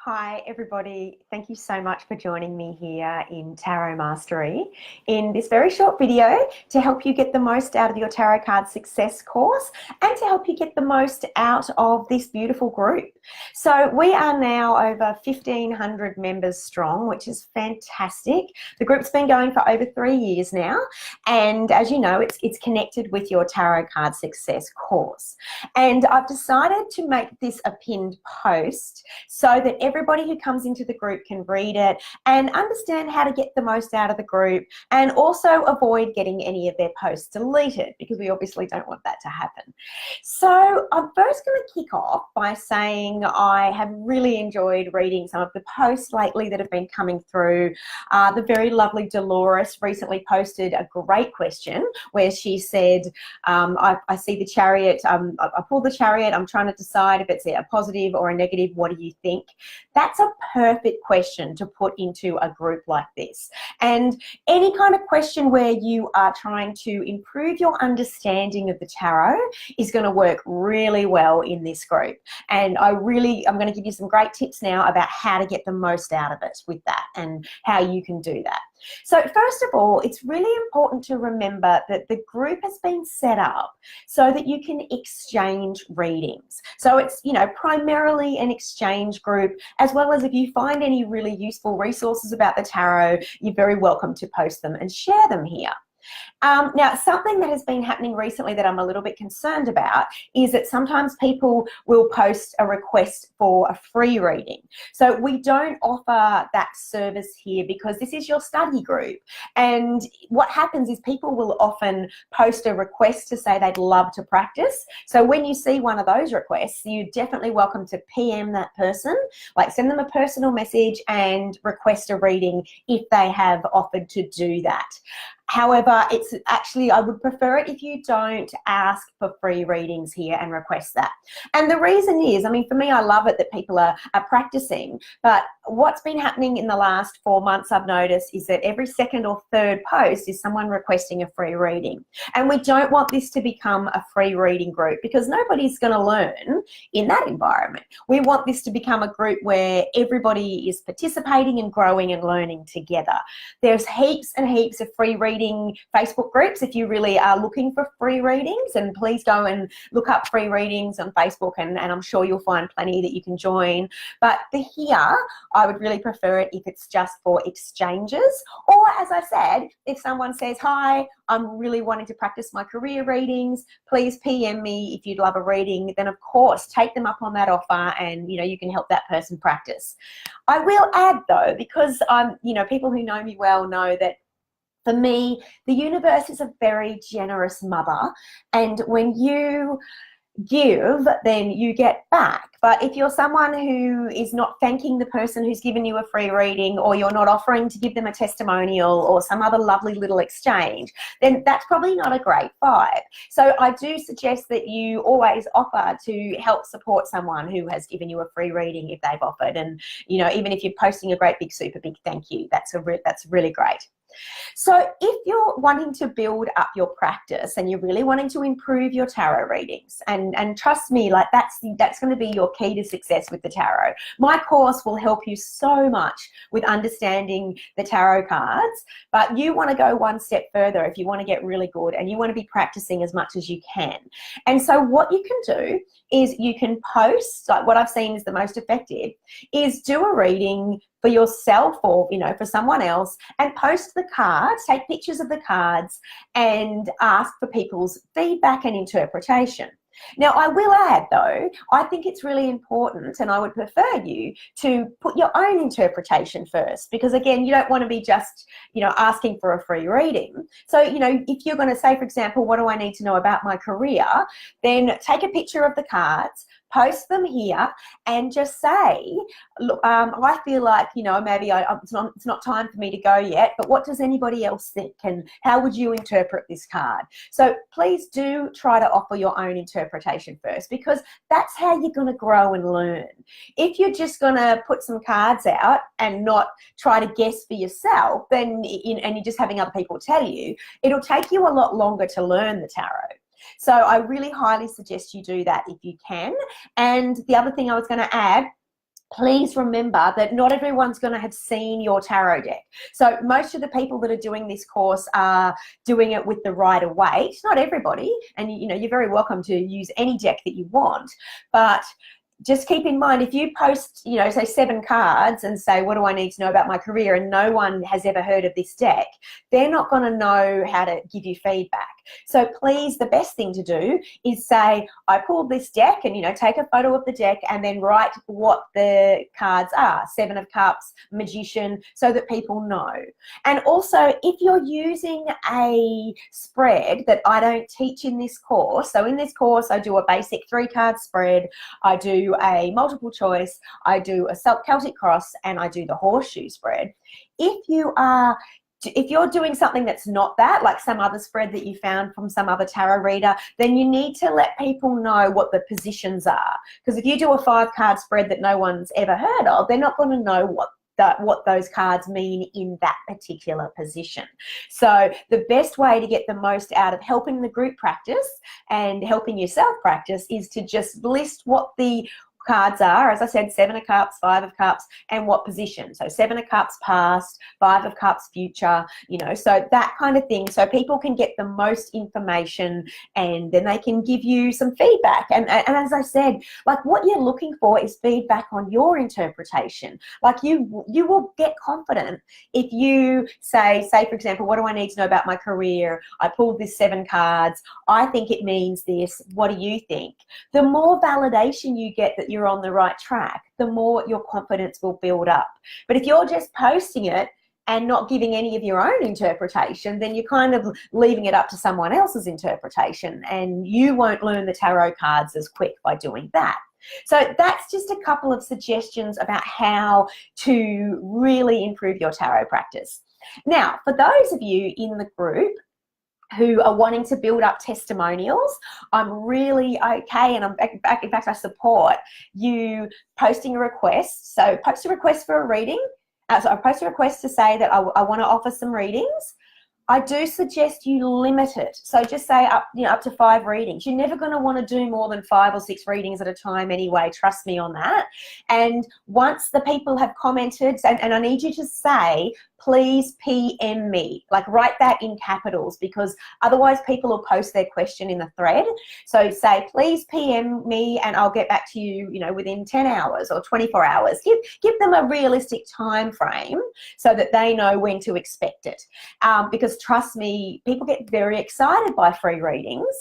Hi, everybody. Thank you so much for joining me here in Tarot Mastery in this very short video to help you get the most out of your Tarot Card Success course and to help you get the most out of this beautiful group. So we are now over 1,500 members strong, which is fantastic. The group's been going for over 3 years now, and as you know, it's connected with your Tarot Card Success course. And I've decided to make this a pinned post so that everybody who comes into the group can read it and understand how to get the most out of the group, and also avoid getting any of their posts deleted, because we obviously don't want that to happen. So I'm first going to kick off by saying I have really enjoyed reading some of the posts lately that have been coming through. The very lovely Dolores recently posted a great question where she said, I see the Chariot, I pulled the Chariot, I'm trying to decide if it's a positive or a negative, what do you think? That's a perfect question to put into a group like this. And any kind of question where you are trying to improve your understanding of the tarot is going to work really well in this group. And I'm going to give you some great tips now about how to get the most out of it with that and how you can do that. So first of all, it's really important to remember that the group has been set up so that you can exchange readings. So it's, primarily an exchange group, as well as if you find any really useful resources about the tarot, you're very welcome to post them and share them here. Now, something that has been happening recently that I'm a little bit concerned about is that sometimes people will post a request for a free reading. So we don't offer that service here because this is your study group. And what happens is people will often post a request to say they'd love to practice. So when you see one of those requests, you're definitely welcome to PM that person, like send them a personal message and request a reading if they have offered to do that. However, it's actually, I would prefer it if you don't ask for free readings here and request that. And the reason is, for me, I love it that people are practicing, but what's been happening in the last 4 months, I've noticed, is that every second or third post is someone requesting a free reading. And we don't want this to become a free reading group because nobody's going to learn in that environment. We want this to become a group where everybody is participating and growing and learning together. There's heaps and heaps of free reading Facebook groups if you really are looking for free readings, and please go and look up free readings on Facebook and I'm sure you'll find plenty that you can join. But for here, I would really prefer it if it's just for exchanges, or as I said, if someone says, hi, I'm really wanting to practice my career readings, please PM me if you'd love a reading, then of course take them up on that offer and you can help that person practice. I will add though, because people who know me well know that for me, the universe is a very generous mother, and when you give, then you get back. But if you're someone who is not thanking the person who's given you a free reading, or you're not offering to give them a testimonial or some other lovely little exchange, then that's probably not a great vibe. So I do suggest that you always offer to help support someone who has given you a free reading if they've offered. And even if you're posting a great big super big thank you, that's really great. So if you're wanting to build up your practice and you're really wanting to improve your tarot readings, and trust me, like that's going to be your key to success with the tarot. My course will help you so much with understanding the tarot cards, but you want to go one step further if you want to get really good and you want to be practicing as much as you can. And so what you can do is you can post, like what I've seen is the most effective, is do a reading for yourself or for someone else and post the cards, take pictures of the cards and ask for people's feedback and interpretation. Now, I will add though, I think it's really important, and I would prefer you to put your own interpretation first, because again, you don't want to be just, asking for a free reading. So, if you're going to say, for example, what do I need to know about my career? Then take a picture of the cards, post them here and just say, look, I feel like, maybe it's not time for me to go yet, but what does anybody else think? And how would you interpret this card? So please do try to offer your own interpretation first, because that's how you're going to grow and learn. If you're just going to put some cards out and not try to guess for yourself, then and you're just having other people tell you, it'll take you a lot longer to learn the tarot. So I really highly suggest you do that if you can. And the other thing I was going to add please remember that not everyone's going to have seen your tarot deck. So most of the people that are doing this course are doing it with the Rider-Waite. Not everybody, and you know, you're very welcome to use any deck that you want, but just keep in mind, if you post, you know, say 7 cards and say, what do I need to know about my career, and no one has ever heard of this deck, they're not going to know how to give you feedback. So please, the best thing to do is say, I pulled this deck, and, you know, take a photo of the deck and then write what the cards are, 7 of Cups, Magician, so that people know. And also, if you're using a spread that I don't teach in this course, so in this course I do a basic 3-card spread, I do a multiple choice, I do a Celtic cross, and I do the horseshoe spread. If you're doing something that's not that, like some other spread that you found from some other tarot reader, then you need to let people know what the positions are. Because if you do a 5-card spread that no one's ever heard of, they're not going to know what those cards mean in that particular position. So the best way to get the most out of helping the group practice and helping yourself practice is to just list what the cards are. As I said, 7 of Cups, 5 of Cups, and what position. So 7 of Cups past, 5 of Cups future, you know, so that kind of thing, so people can get the most information and then they can give you some feedback. And as I said, like, what you're looking for is feedback on your interpretation. Like, you will get confident if you say for example, what do I need to know about my career? I pulled this 7 cards. I think it means this. What do you think? The more validation you get that you're on the right track, the more your confidence will build up. But if you're just posting it and not giving any of your own interpretation, then you're kind of leaving it up to someone else's interpretation, and you won't learn the tarot cards as quick by doing that. So that's just a couple of suggestions about how to really improve your tarot practice. Now, for those of you in the group who are wanting to build up testimonials, I'm really okay, and I'm back. In fact, I support you posting a request. So post a request for a reading. So I post a request to say that I want to offer some readings. I do suggest you limit it. So just say up to 5 readings. You're never going to want to do more than 5 or 6 readings at a time anyway. Trust me on that. And once the people have commented, and I need you to say, please PM me, like write that in capitals, because otherwise people will post their question in the thread. So say, please PM me and I'll get back to you, you know, within 10 hours or 24 hours. Give them a realistic time frame so that they know when to expect it. Because trust me, people get very excited by free readings,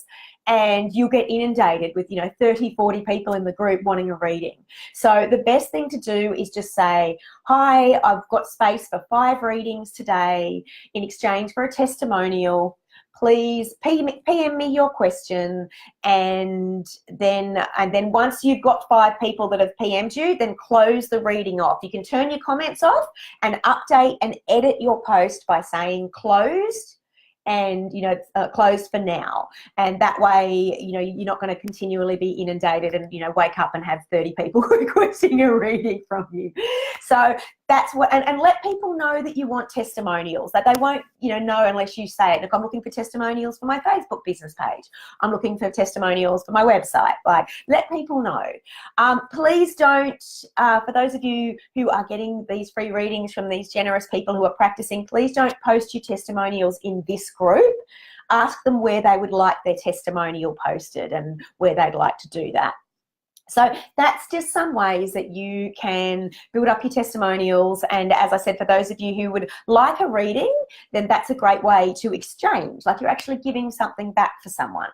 and you'll get inundated with, you know, 30, 40 people in the group wanting a reading. So the best thing to do is just say, hi, I've got space for 5 readings today in exchange for a testimonial. Please PM me your question, and then once you've got 5 people that have PM'd you, then close the reading off. You can turn your comments off and update and edit your post by saying closed, and, you know, closed for now. And that way, you know, you're not going to continually be inundated and, you know, wake up and have 30 people requesting a reading from you. So that's what, and let people know that you want testimonials, that they won't, you know unless you say it. Look, I'm looking for testimonials for my Facebook business page. I'm looking for testimonials for my website. Like, let people know. Please don't, for those of you who are getting these free readings from these generous people who are practicing, please don't post your testimonials in this group. Ask them where they would like their testimonial posted and where they'd like to do that. So that's just some ways that you can build up your testimonials. And as I said, for those of you who would like a reading, then that's a great way to exchange, like you're actually giving something back for someone.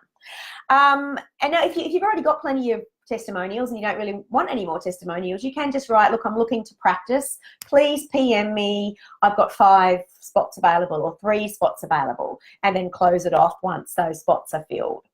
And now if you've already got plenty of testimonials and you don't really want any more testimonials, you can just write, look, I'm looking to practice. Please PM me. I've got 5 spots available or 3 spots available, and then close it off once those spots are filled.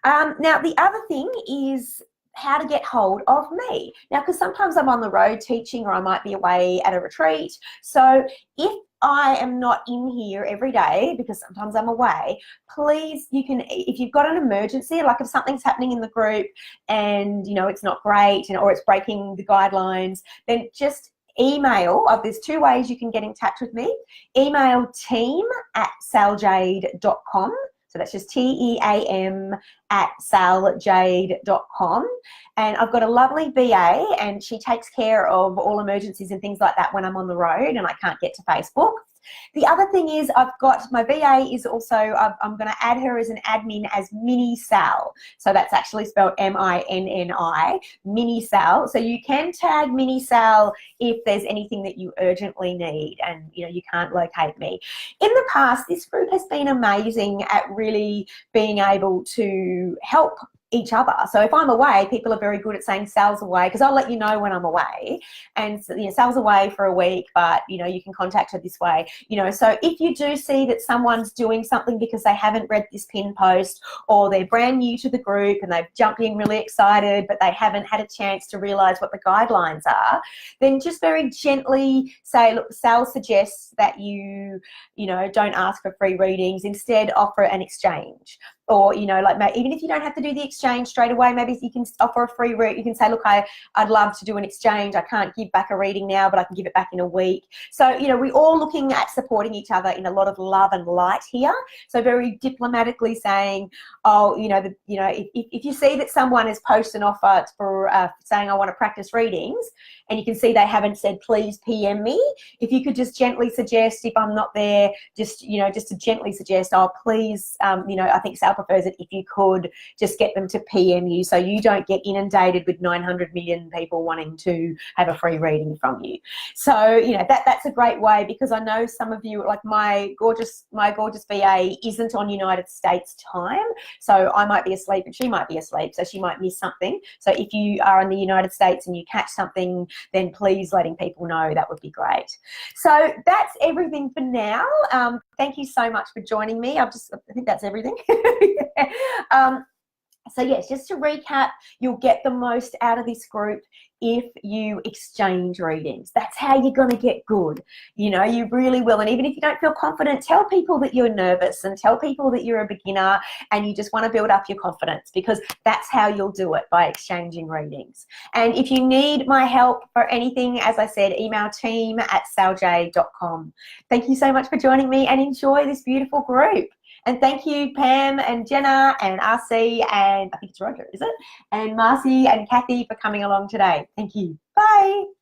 Now, the other thing is how to get hold of me. Now, because sometimes I'm on the road teaching, or I might be away at a retreat. So if I am not in here every day, because sometimes I'm away, please, you can, if you've got an emergency, like if something's happening in the group and, you know, it's not great, or it's breaking the guidelines, then just email. There's 2 ways you can get in touch with me. Email team@saljade.com. So that's just TEAM at saljade.com. And I've got a lovely VA, and she takes care of all emergencies and things like that when I'm on the road and I can't get to Facebook. The other thing is I've got my VA is also, I'm going to add her as an admin as Mini Sal. So that's actually spelled MINNI, Mini Sal. So you can tag Mini Sal if there's anything that you urgently need and you can't locate me. In the past, this group has been amazing at really being able to help each other. So if I'm away, people are very good at saying Sal's away, because I'll let you know when I'm away. And so, Sal's away for a week, but you can contact her this way. So if you do see that someone's doing something because they haven't read this pin post, or they're brand new to the group and they've jumped in really excited but they haven't had a chance to realize what the guidelines are, then just very gently say, look, Sal suggests that you don't ask for free readings, instead offer an exchange. Or even if you don't have to do the exchange straight away, maybe you can offer a free read. You can say, look, I'd love to do an exchange. I can't give back a reading now, but I can give it back in a week. So we're all looking at supporting each other in a lot of love and light here. So very diplomatically saying, if you see that someone has posted an offer for saying I want to practice readings, and you can see they haven't said please PM me, if you could just gently suggest, if I'm not there, just to gently suggest, oh please, I think Sal prefers it if you could just get them to PM you, so you don't get inundated with 900 million people wanting to have a free reading from you. So that's a great way, because I know some of you, like my gorgeous VA isn't on United States time, so I might be asleep and she might be asleep, so she might miss something. So if you are in the United States and you catch something, then please letting people know, that would be great. So that's everything for now. Thank you so much for joining me. I think that's everything. So yes, just to recap, you'll get the most out of this group if you exchange readings. That's how you're going to get good. You really will. And even if you don't feel confident, tell people that you're nervous and tell people that you're a beginner and you just want to build up your confidence, because that's how you'll do it, by exchanging readings. And if you need my help for anything, as I said, email team@saljade.com. Thank you so much for joining me, and enjoy this beautiful group. And thank you, Pam and Jenna and RC and I think it's Roger, is it? And Marcy and Kathy for coming along today. Thank you. Bye.